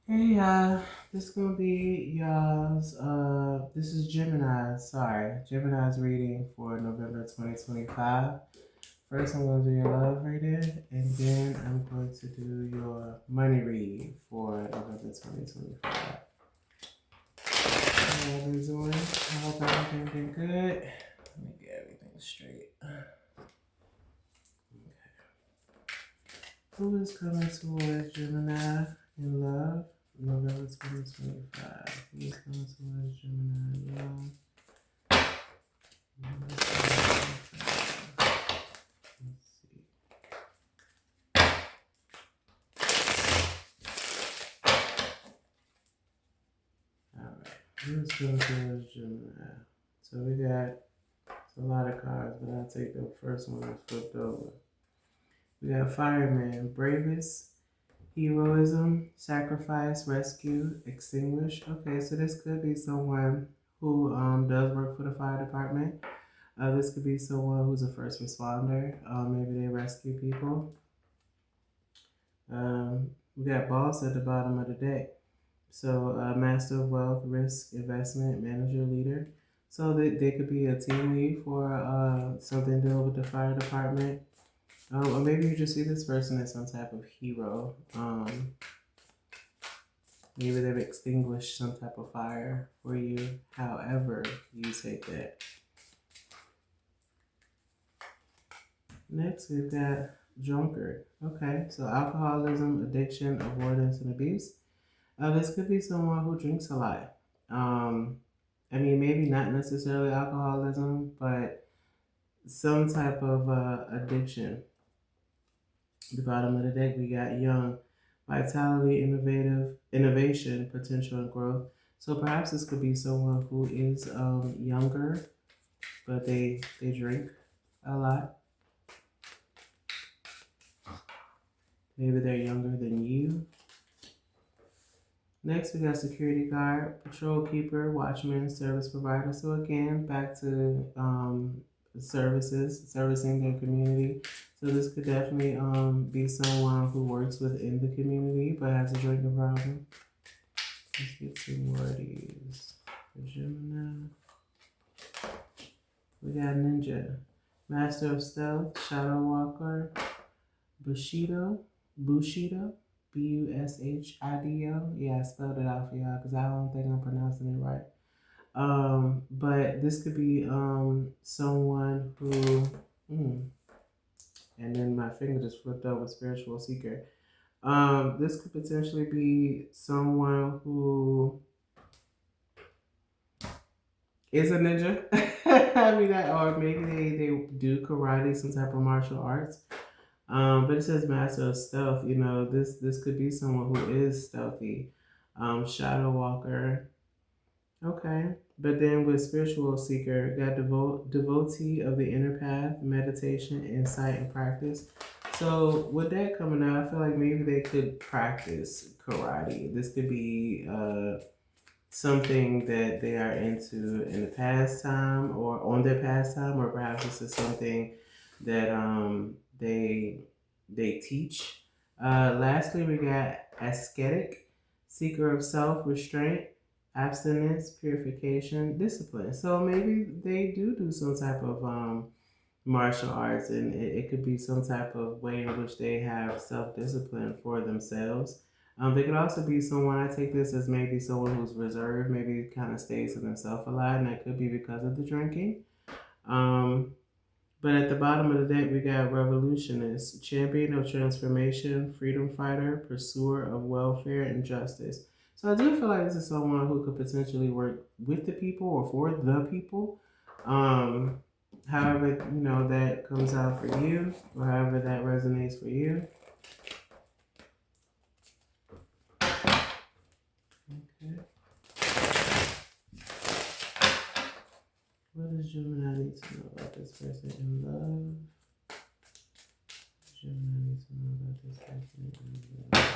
Hey this is gonna be y'all's this is Gemini's reading for November 2025. First I'm gonna do your love reading and then I'm going to do your money read for November 2025. How y'all been doing? I hope everything been good. Let me get everything straight. Who is coming towards Gemini in love? November 2025. Who is coming towards Gemini in love? November 2025. Let's see. Alright. Who is coming towards Gemini? So we got a lot of cards, but I'll take the first one that's flipped over. We got Fireman, bravest, heroism, sacrifice, rescue, extinguish. Okay, so this could be someone who does work for the fire department. This could be someone who's a first responder. Maybe they rescue people. We got boss at the bottom of the deck. So master of wealth, risk, investment, manager, leader. So they could be a team lead for something to do with the fire department. Or maybe you just see this person as some type of hero. Maybe they've extinguished some type of fire for you. However you take that. Next, we've got drunkard. Okay, so alcoholism, addiction, avoidance, and abuse. This could be someone who drinks a lot. I mean, maybe not necessarily alcoholism, but some type of addiction. The bottom of the deck, we got young, vitality, innovation, potential, and growth. So perhaps this could be someone who is younger, but they drink a lot. Maybe they're younger than you. Next, we got security guard, patrol keeper, watchman, service provider. So again, back to servicing their community. So this could definitely be someone who works within the community but has a drinking problem. Let's get two more of these. For Gemini. We got ninja, master of stealth, shadow walker, Bushido, Bushido. Bushido. Yeah, I spelled it out for y'all because I don't think I'm pronouncing it right. But this could be someone who, and then my finger just flipped over, spiritual seeker. This could potentially be someone who is a ninja. I mean, or maybe they do karate, some type of martial arts. But it says master of stealth. You know, this could be someone who is stealthy. Shadow walker. Okay. But then with spiritual seeker, got devotee of the inner path, meditation, insight, and practice. So with that coming out, I feel like maybe they could practice karate. This could be something that they are into in the pastime or on their pastime, or perhaps this is something that they teach. Lastly, we got ascetic, seeker of self, restraint, abstinence, purification, discipline. So maybe they do some type of martial arts, and it could be some type of way in which they have self discipline for themselves. They could also be someone, I take this as maybe someone who's reserved, maybe kind of stays to themselves a lot, and that could be because of the drinking. But at the bottom of the deck, we got revolutionist, champion of transformation, freedom fighter, pursuer of welfare and justice. So I do feel like this is someone who could potentially work with the people or for the people. Um, However, you know, that comes out for you, or however that resonates for you. Okay. What does Gemini need to know about this person in love? Gemini needs to know about this person in love.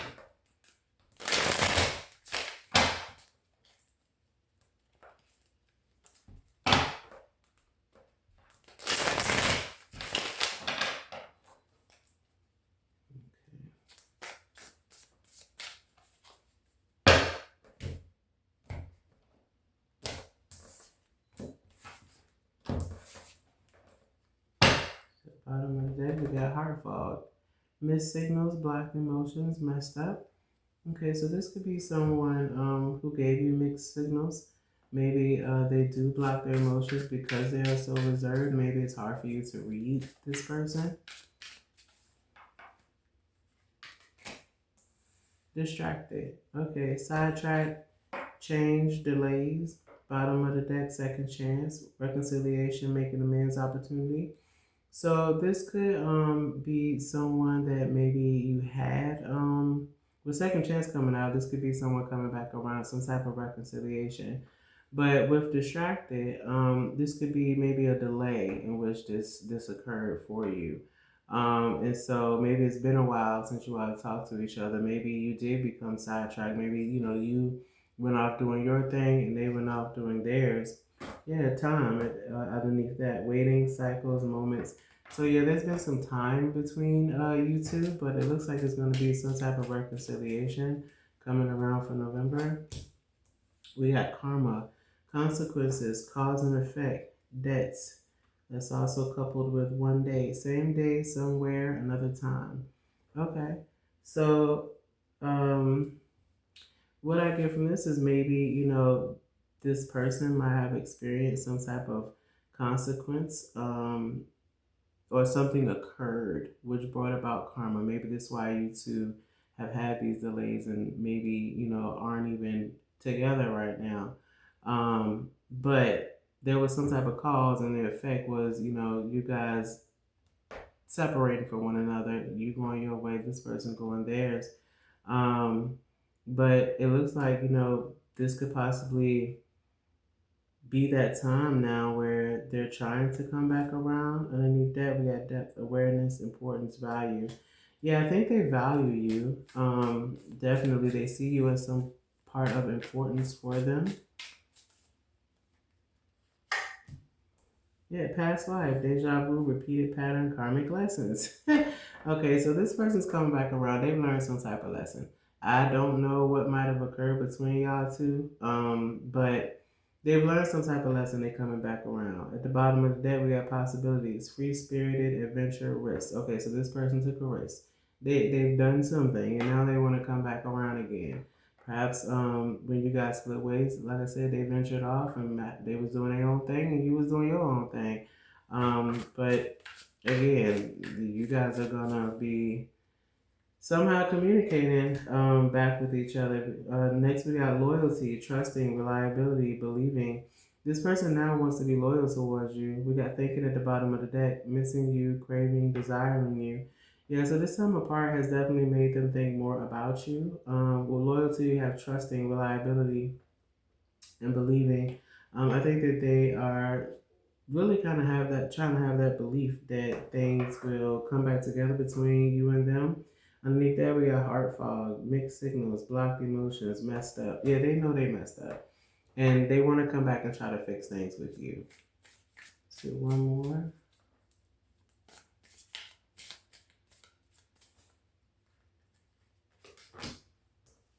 Bottom of the deck, we got heart fog. Missed signals, blocked emotions, messed up. Okay, so this could be someone who gave you mixed signals. Maybe they do block their emotions because they are so reserved. Maybe it's hard for you to read this person. Distracted. Okay, sidetrack, change, delays. Bottom of the deck, second chance. Reconciliation, making amends opportunity. So this could be someone that maybe you had with second chance coming out. This could be someone coming back around, some type of reconciliation. But with distracted, this could be maybe a delay in which this occurred for you. And so maybe it's been a while since you all have talked to each other. Maybe you did become sidetracked. Maybe you went off doing your thing and they went off doing theirs. Yeah, time underneath that, waiting, cycles, moments. So yeah, there's been some time between you two, but it looks like there's going to be some type of reconciliation coming around for November. We got karma, consequences, cause and effect, debts. That's also coupled with one day, same day, somewhere, another time. Okay, so what I get from this is maybe, this person might have experienced some type of consequence, or something occurred which brought about karma. Maybe that's why you two have had these delays and maybe, aren't even together right now. But there was some type of cause and the effect was, you guys separating from one another, you going your way, this person going theirs. But it looks like, this could possibly be that time now where they're trying to come back around. Underneath that, we got depth, awareness, importance, value. Yeah, I think they value you. Definitely, they see you as some part of importance for them. Yeah, past life, deja vu, repeated pattern, karmic lessons. Okay, so this person's coming back around. They've learned some type of lesson. I don't know what might have occurred between y'all two, but they've learned some type of lesson. They're coming back around. At the bottom of the deck, we got possibilities, free-spirited, adventure, risk. Okay, so this person took a risk. They've done something, and now they want to come back around again. Perhaps when you guys split ways, like I said, they ventured off and they was doing their own thing and you was doing your own thing. But again, you guys are gonna be somehow communicating back with each other. Next, we got loyalty, trusting, reliability, believing. This person now wants to be loyal towards you. We got thinking at the bottom of the deck, missing you, craving, desiring you. Yeah, so this time apart has definitely made them think more about you. With loyalty, you have trusting, reliability, and believing. I think that they are really kind of trying to have that belief that things will come back together between you and them. Underneath that, we got heart fog, mixed signals, blocked emotions, messed up. Yeah, they know they messed up. And they want to come back and try to fix things with you. Let's do one more.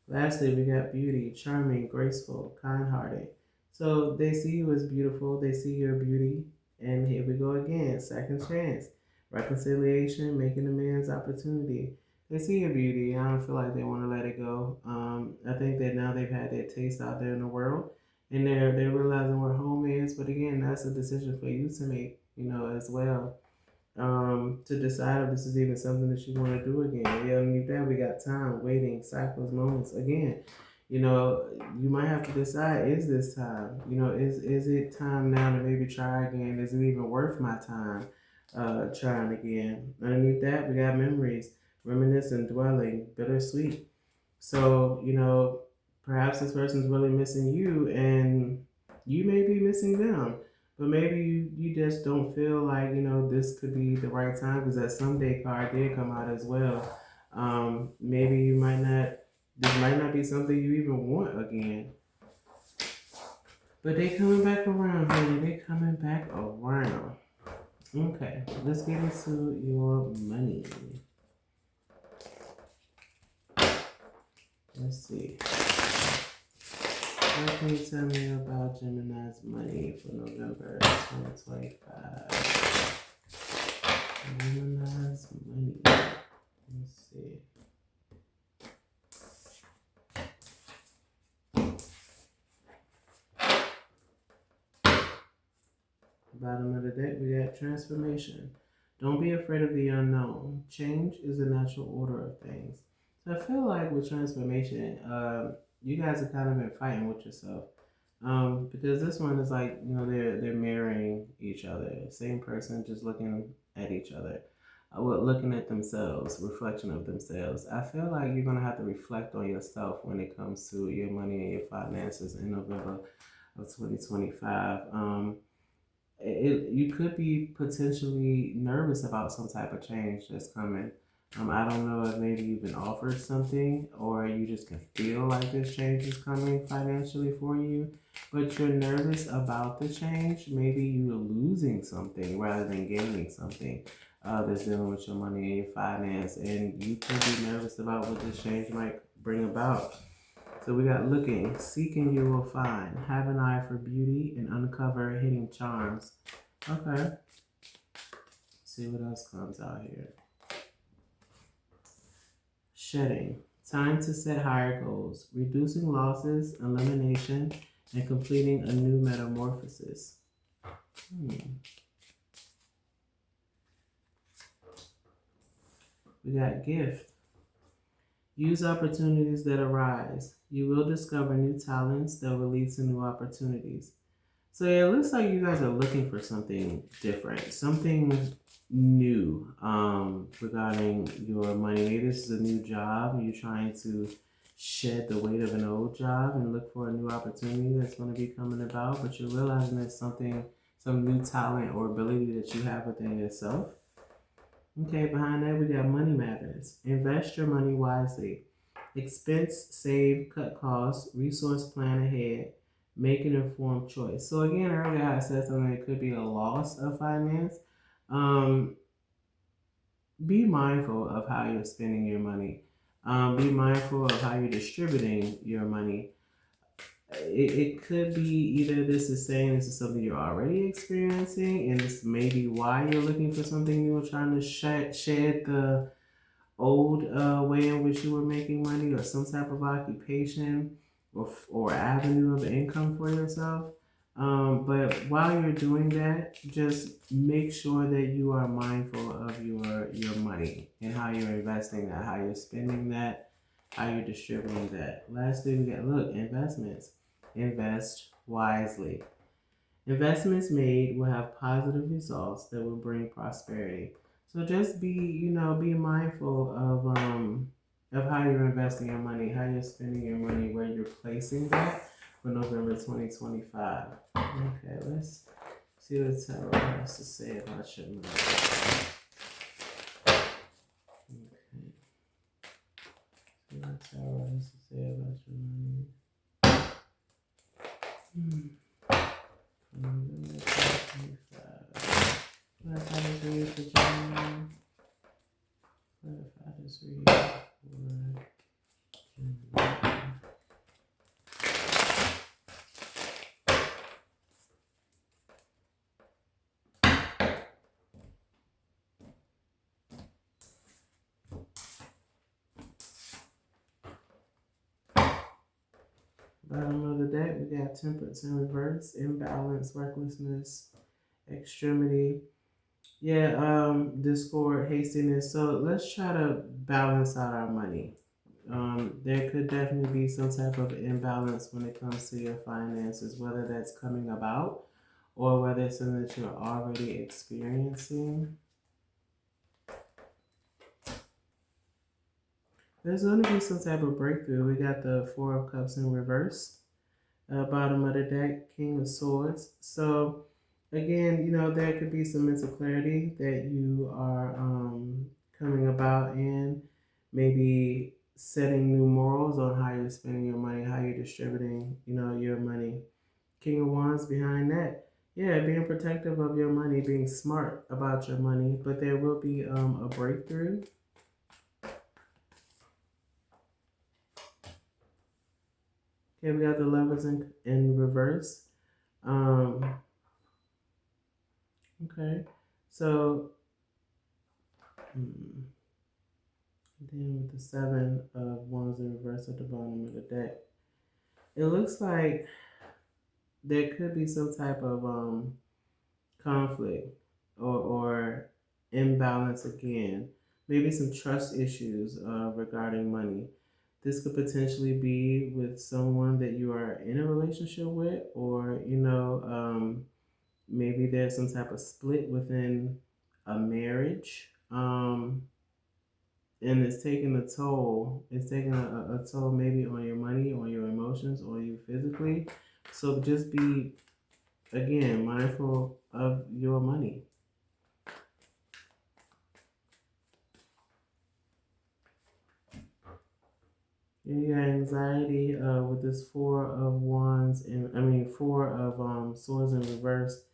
Lastly, we got beauty, charming, graceful, kind-hearted. So they see you as beautiful. They see your beauty. And here we go again, second chance. Reconciliation, making amends, opportunity. They see your beauty. I don't feel like they want to let it go. I think that now they've had that taste out there in the world. And they're realizing where home is. But again, that's a decision for you to make, as well. To decide if this is even something that you want to do again. Yeah, underneath that, we got time, waiting, cycles, moments. Again, you might have to decide, is this time? Is it time now to maybe try again? Is it even worth my time trying again? Underneath that, we got memories, reminiscing, dwelling, bittersweet. So, perhaps this person's really missing you and you may be missing them. But maybe you just don't feel like, this could be the right time because that someday card did come out as well. Maybe this might not be something you even want again. But they coming back around, honey. They coming back around. Okay, let's get into your money. Let's see. What can you tell me about Gemini's money for November 2025? Gemini's money. Let's see. Bottom of the deck, we got transformation. Don't be afraid of the unknown. Change is the natural order of things. So I feel like with transformation, you guys have kind of been fighting with yourself. Because this one is like, they're mirroring each other. Same person, just looking at each other. Looking at themselves, reflection of themselves. I feel like you're gonna have to reflect on yourself when it comes to your money and your finances in November of 2025. You could be potentially nervous about some type of change that's coming. I don't know if maybe you've been offered something or you just can feel like this change is coming financially for you, but you're nervous about the change. Maybe you're losing something rather than gaining something that's dealing with your money and your finance, and you could be nervous about what this change might bring about. So we got looking, seeking you will find, have an eye for beauty, and uncover hidden charms. Okay. See what else comes out here. Shedding, time to set higher goals, reducing losses, elimination, and completing a new metamorphosis. We got gift. Use opportunities that arise. You will discover new talents that will lead to new opportunities. So yeah, it looks like you guys are looking for something different, something new regarding your money. Maybe this is a new job and you're trying to shed the weight of an old job and look for a new opportunity that's going to be coming about, but you're realizing there's something, some new talent or ability that you have within yourself. Okay, behind that we got money matters. Invest your money wisely. Expense, save, cut costs, resource plan ahead, make an informed choice. So again, earlier I said something that could be a loss of finance. Be mindful of how you're spending your money. Be mindful of how you're distributing your money. It could be either this is saying this is something you're already experiencing, and this may be why you're looking for something new, trying to shed the old way in which you were making money, or some type of occupation or avenue of income for yourself. But while you're doing that, just make sure that you are mindful of your money and how you're investing that, how you're spending that, how you're distributing that. Lastly, we got investments. Invest wisely. Investments made will have positive results that will bring prosperity. So just be mindful of how you're investing your money, how you're spending your money, where you're placing that for November 2025. Okay, let's see what the tarot has to say about your money. Okay. See what the tarot has to say about your money. November 2025. Let's have a read for Gemini. Let us read for Gemini. Bottom of the deck, we got temperance in reverse, imbalance, recklessness, extremity. Yeah, discord, hastiness. So let's try to balance out our money. There could definitely be some type of imbalance when it comes to your finances, whether that's coming about or whether it's something that you're already experiencing. There's going to be some type of breakthrough. We got the Four of Cups in reverse. Bottom of the deck, King of Swords. So again, there could be some mental clarity that you are coming about in. Maybe setting new morals on how you're spending your money, how you're distributing, your money. King of Wands behind that. Yeah, being protective of your money, being smart about your money, but there will be a breakthrough. Okay, we got the Lovers in reverse. Okay, so Hmm. Then with the seven of wands in reverse at the bottom of the deck, it looks like there could be some type of conflict or imbalance again. Maybe some trust issues regarding money. This could potentially be with someone that you are in a relationship with, or maybe there's some type of split within a marriage. And it's taking a toll. It's taking a toll maybe on your money, on your emotions, on you physically. So just be, again, mindful of your money. You got anxiety with this four of wands and four of swords in reverse.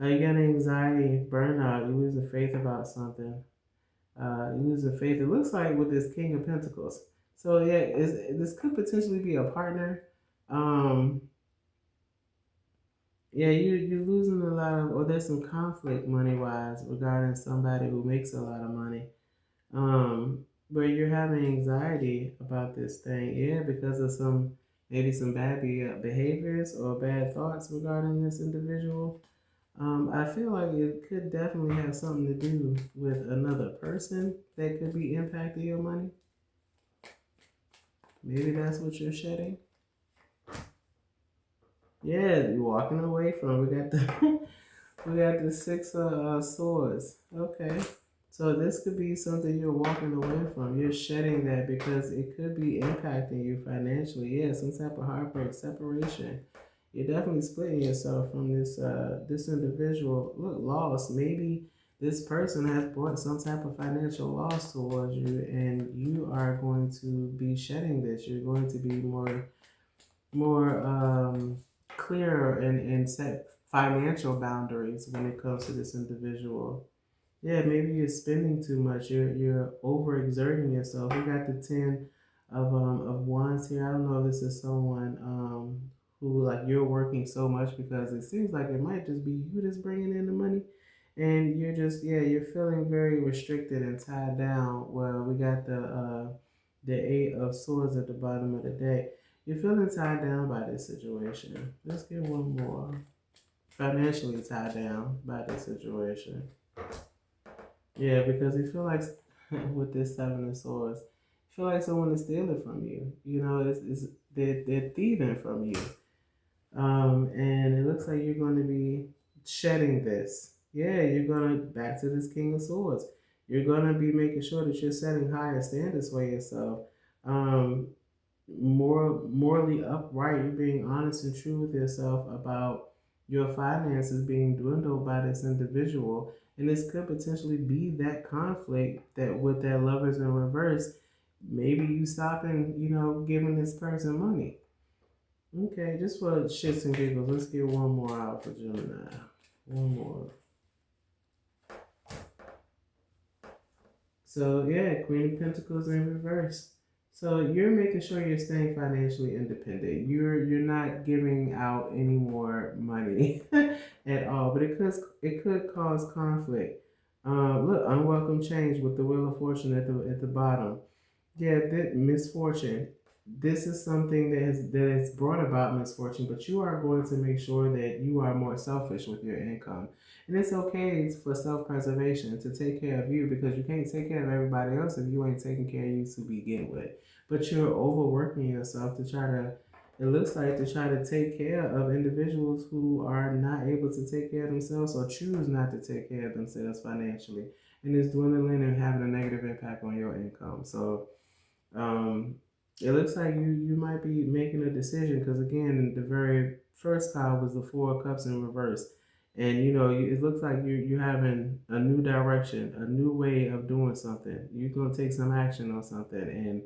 You got anxiety, burnout. You losing faith about something. You losing faith. It looks like with this King of Pentacles. So yeah, this could potentially be a partner. Um, yeah, you're losing a lot of, or there's some conflict money wise regarding somebody who makes a lot of money. But you're having anxiety about this thing, yeah, because of maybe some bad behaviors or bad thoughts regarding this individual. I feel like it could definitely have something to do with another person that could be impacting your money. Maybe that's what you're shedding. Yeah, you're walking away from. We got the we got the six of swords. Okay. So this could be something you're walking away from. You're shedding that because it could be impacting you financially. Yeah, some type of heartbreak, separation. You're definitely splitting yourself from this individual. Look, loss. Maybe this person has brought some type of financial loss towards you, and you are going to be shedding this. You're going to be more clear and set financial boundaries when it comes to this individual. Yeah, maybe you're spending too much. You're overexerting yourself. We got the 10 of wands here. I don't know if this is someone who, like, you're working so much, because it seems like it might just be you that's bringing in the money, and you're just, yeah, you're feeling very restricted and tied down. Well, we got the eight of swords at the bottom of the deck. You're feeling tied down by this situation. Let's get one more. Financially tied down by this situation. Yeah, because you feel like with this seven of swords, you feel like someone is stealing from you. You know, they're thieving from you. And it looks like you're going to be shedding this. Yeah, you're going to, back to this King of Swords. You're going to be making sure that you're setting higher standards for yourself. Um, morally upright. You're being honest and true with yourself about your finances being dwindled by this individual. And this could potentially be that conflict that with that lovers in reverse, maybe you stopping, giving this person money. Okay, just for shits and giggles, let's get one more out for Gemini. One more. So yeah, Queen of Pentacles in reverse. So you're making sure you're staying financially independent. You're not giving out any more money at all, but it could cause conflict. Look, unwelcome change with the Wheel of Fortune at the bottom. Yeah, that misfortune. This is something that has brought about misfortune, but you are going to make sure that you are more selfish with your income. And it's okay for self-preservation to take care of you, because you can't take care of everybody else if you ain't taking care of you to begin with. But you're overworking yourself to try to, it looks like, to try to take care of individuals who are not able to take care of themselves or choose not to take care of themselves financially. And it's dwindling and having a negative impact on your income. So um, it looks like you might be making a decision, because again, the very first card was the Four of Cups in reverse, and it looks like you're having a new direction, a new way of doing something. You're gonna take some action on something, and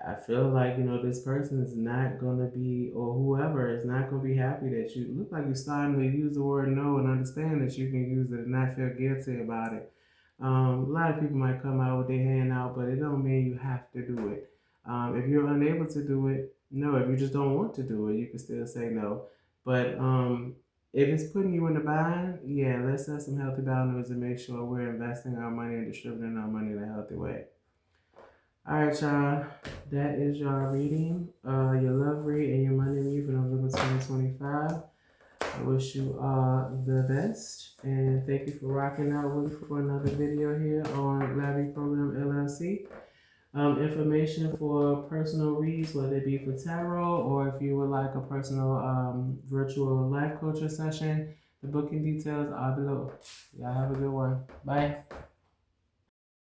I feel like this person is not gonna be, or whoever is not gonna be happy that you look like you're starting to use the word no and understand that you can use it and not feel guilty about it. A lot of people might come out with their hand out, but it don't mean you have to do it. If you're unable to do it, no. If you just don't want to do it, you can still say no. But If it's putting you in a bind, yeah, let's set some healthy boundaries and make sure we're investing our money and distributing our money in a healthy way. All right, y'all. That is y'all reading. Your love read and your money read for November 2025. I wish you all the best, and thank you for rocking out with me for another video here on LAVI Program LLC. Information for personal reads, whether it be for tarot or if you would like a personal virtual life coaching session, the booking details are below. Y'all have a good one. Bye.